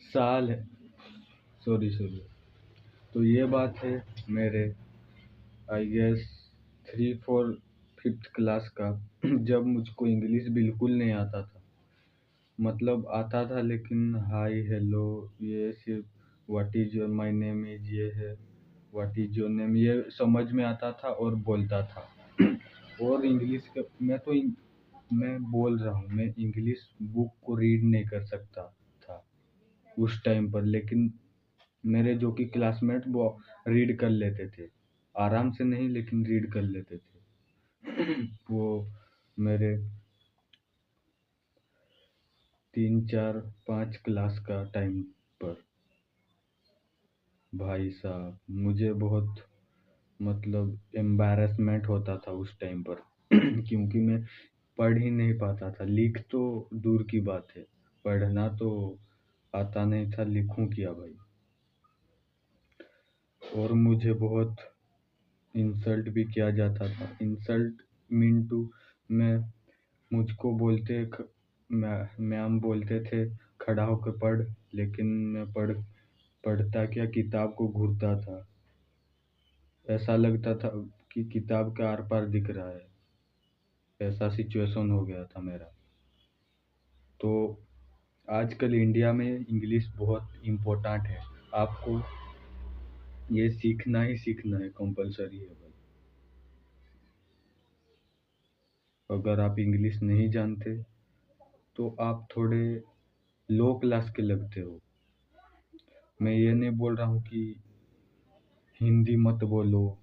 साल है। Sorry sorry. तो ये बात है मेरे आई गेस 3 4 5th क्लास का जब मुझको इंग्लिश बिल्कुल नहीं आता था। मतलब आता था लेकिन हाय हेलो ये सिर्फ what is your my name is ये है, व्हाट इज योर नेम ये समझ में आता था और बोलता था। और इंग्लिश का मैं बोल रहा हूँ, मैं इंग्लिश बुक को रीड नहीं कर सकता था उस टाइम पर। लेकिन मेरे जो कि क्लासमेट वो रीड कर लेते थे, आराम से नहीं लेकिन रीड कर लेते थे। वो मेरे 3 4 5 क्लास का टाइम पर। भाई साहब मुझे बहुत मतलब एम्बैरेसमेंट होता था उस टाइम पर क्योंकि मैं पढ़ ही नहीं पाता था। लिख तो दूर की बात है, पढ़ना तो आता नहीं था, लिखूं क्या भाई। और मुझे बहुत इंसल्ट भी किया जाता था। इंसल्ट मीन टू मैं मुझको मैम बोलते थे खड़ा होकर पढ़, लेकिन मैं पढ़ता क्या, किताब को घूरता था। ऐसा लगता था कि किताब के आर पार दिख रहा है। ऐसा सिचुएशन हो गया था मेरा। तो आजकल इंडिया में इंग्लिश बहुत इम्पोर्टेंट है। आपको ये सीखना ही सीखना है, कंपलसरी है भाई। अगर आप इंग्लिश नहीं जानते तो आप थोड़े लो क्लास के लगते हो। मैं ये नहीं बोल रहा हूँ कि हिंदी मत बोलो,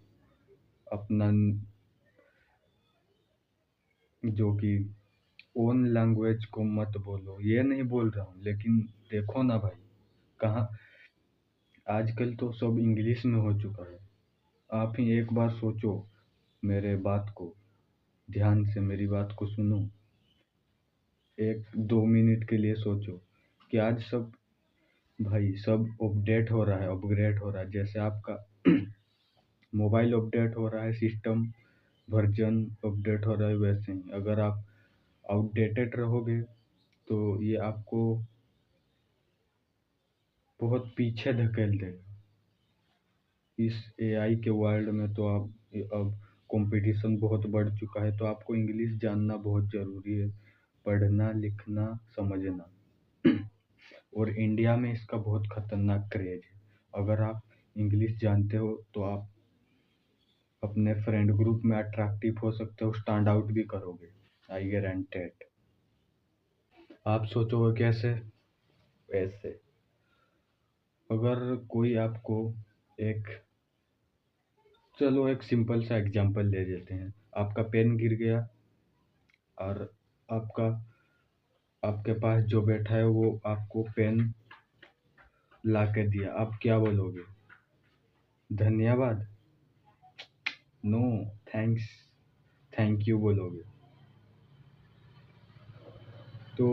अपना जो कि ओन लैंग्वेज को मत बोलो, ये नहीं बोल रहा हूँ। लेकिन देखो ना भाई, कहाँ आजकल तो सब इंग्लिश में हो चुका है। आप ही एक बार सोचो, मेरे बात को ध्यान से मेरी बात को सुनो, 1 2 मिनट के लिए सोचो कि आज सब भाई सब अपडेट हो रहा है, अपग्रेड हो रहा है। जैसे आपका मोबाइल अपडेट हो रहा है, सिस्टम वर्जन अपडेट हो रहा है, वैसे ही अगर आप आउटडेटेड रहोगे तो ये आपको बहुत पीछे धकेल देगा। इस एआई के वर्ल्ड में तो आप अब कंपटीशन बहुत बढ़ चुका है, तो आपको इंग्लिश जानना बहुत ज़रूरी है, पढ़ना लिखना समझना। और इंडिया में इसका बहुत खतरनाक क्रेज है। अगर आप इंग्लिश जानते हो तो आप अपने फ्रेंड ग्रुप में अट्रैक्टिव हो सकते हो, स्टैंड आउट भी करोगे, आई गारंटेड। आप सोचोगे कैसे? वैसे अगर कोई आपको एक चलो एक सिंपल सा एग्जांपल ले लेते हैं। आपका पेन गिर गया और आपका आपके पास जो बैठा है वो आपको पेन ला के दिया, आप क्या बोलोगे? धन्यवाद? नो, थैंक्स, थैंक यू बोलोगे। तो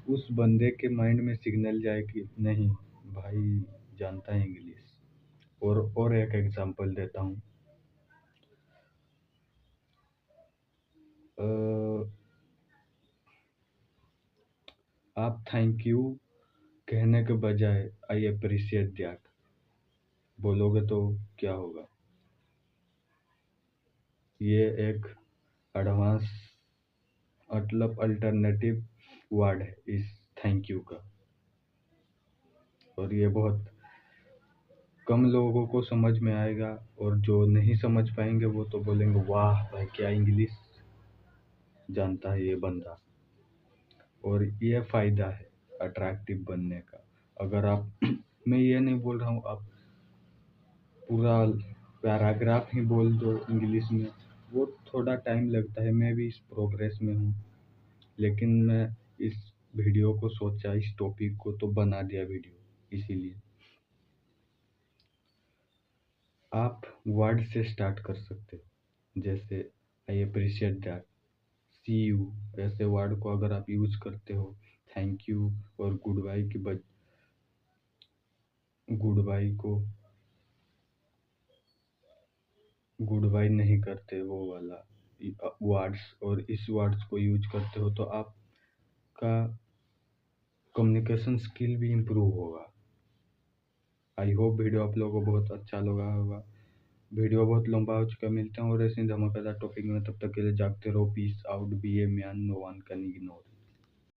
उस बंदे के माइंड में सिग्नल जाए कि नहीं भाई जानता है इंग्लिश। और एक एग्जांपल देता हूँ। आप थैंक यू कहने के बजाय आई अप्रिशिएट दैट बोलोगे तो क्या होगा? ये एक एडवांस मतलब अल्टरनेटिव वर्ड है इस थैंक यू का। और ये बहुत कम लोगों को समझ में आएगा, और जो नहीं समझ पाएंगे वो तो बोलेंगे वाह भाई क्या इंग्लिश जानता है ये बंदा। और ये फ़ायदा है अट्रैक्टिव बनने का। अगर आप मैं ये नहीं बोल रहा हूँ आप पूरा पैराग्राफ ही बोल दो इंग्लिश में, वो थोड़ा टाइम लगता है। मैं भी इस प्रोग्रेस में हूँ, लेकिन मैं इस वीडियो को सोचा, इस टॉपिक को तो बना दिया वीडियो इसीलिए। आप वर्ड से स्टार्ट कर सकते हो, जैसे I appreciate that, see you, ऐसे वर्ड को अगर आप यूज करते हो थैंक यू और गुड बाय को गुड बाय नहीं करते वो वाला वर्ड्स, और इस वर्ड्स को यूज करते हो तो आपका कम्युनिकेशन स्किल भी इम्प्रूव होगा। आई होप वीडियो आप लोगों को बहुत अच्छा लगा होगा। वीडियो बहुत लंबा हो चुका है। मिलते हैं और ऐसे ही धमाकेदार टॉपिक में। तब तक के लिए जागते रहो। Peace out. Be a man, no one can ignore.